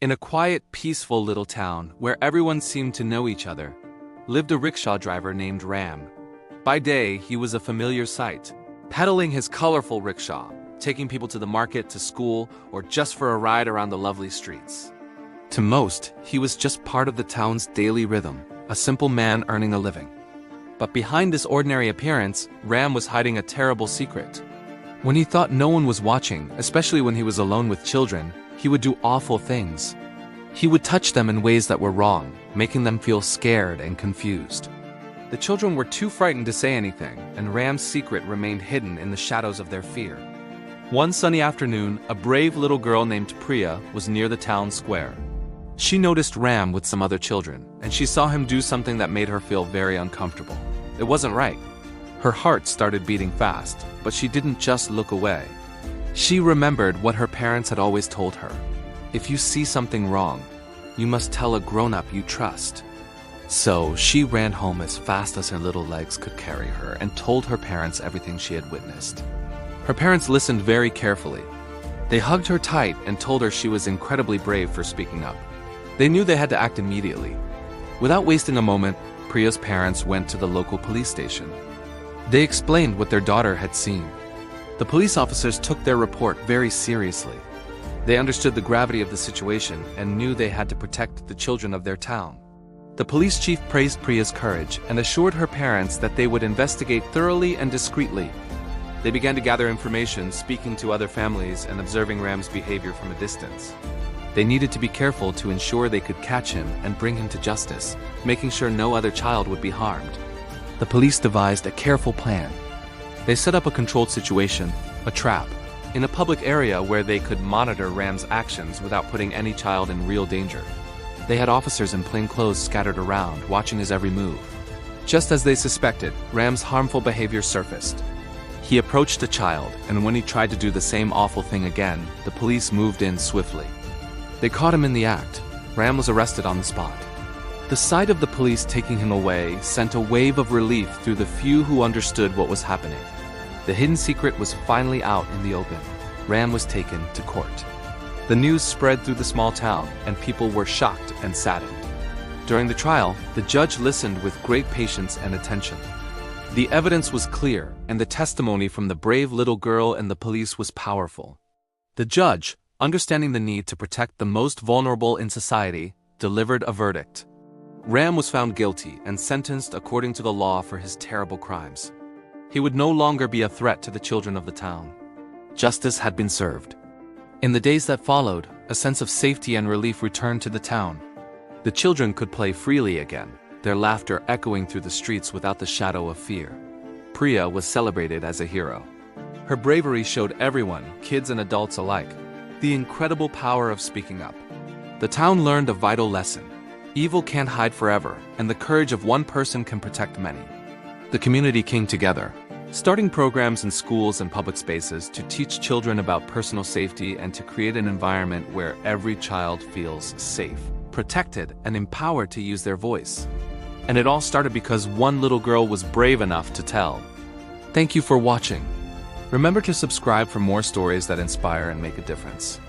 In a quiet, peaceful little town where everyone seemed to know each other, lived a rickshaw driver named Ram. By day, he was a familiar sight, pedaling his colorful rickshaw, taking people to the market, to school, or just for a ride around the lovely streets. To most, he was just part of the town's daily rhythm, a simple man earning a living. But behind this ordinary appearance, Ram was hiding a terrible secret. When he thought no one was watching, especially when he was alone with children, he would do awful things. He would touch them in ways that were wrong, making them feel scared and confused. The children were too frightened to say anything, and Ram's secret remained hidden in the shadows of their fear. One sunny afternoon, a brave little girl named Priya was near the town square. She noticed Ram with some other children, and she saw him do something that made her feel very uncomfortable. It wasn't right. Her heart started beating fast, but she didn't just look away. She remembered what her parents had always told her. If you see something wrong, you must tell a grown-up you trust. So she ran home as fast as her little legs could carry her and told her parents everything she had witnessed. Her parents listened very carefully. They hugged her tight and told her she was incredibly brave for speaking up. They knew they had to act immediately. Without wasting a moment, Priya's parents went to the local police station. They explained what their daughter had seen. The police officers took their report very seriously. They understood the gravity of the situation and knew they had to protect the children of their town. The police chief praised Priya's courage and assured her parents that they would investigate thoroughly and discreetly. They began to gather information, speaking to other families and observing Ram's behavior from a distance. They needed to be careful to ensure they could catch him and bring him to justice, making sure no other child would be harmed. The police devised a careful plan. They set up a controlled situation, a trap, in a public area where they could monitor Ram's actions without putting any child in real danger. They had officers in plain clothes scattered around, watching his every move. Just as they suspected, Ram's harmful behavior surfaced. He approached a child, and when he tried to do the same awful thing again, the police moved in swiftly. They caught him in the act. Ram was arrested on the spot. The sight of the police taking him away sent a wave of relief through the few who understood what was happening. The hidden secret was finally out in the open. Ram was taken to court. The news spread through the small town, and people were shocked and saddened. During the trial, the judge listened with great patience and attention. The evidence was clear, and the testimony from the brave little girl and the police was powerful. The judge, understanding the need to protect the most vulnerable in society, delivered a verdict. Ram was found guilty and sentenced according to the law for his terrible crimes. He would no longer be a threat to the children of the town. Justice had been served. In the days that followed, a sense of safety and relief returned to the town. The children could play freely again, their laughter echoing through the streets without the shadow of fear. Priya was celebrated as a hero. Her bravery showed everyone, kids and adults alike, the incredible power of speaking up. The town learned a vital lesson. Evil can't hide forever, and the courage of one person can protect many. The community came together, starting programs in schools and public spaces to teach children about personal safety and to create an environment where every child feels safe, protected, and empowered to use their voice. And it all started because one little girl was brave enough to tell. Thank you for watching. Remember to subscribe for more stories that inspire and make a difference.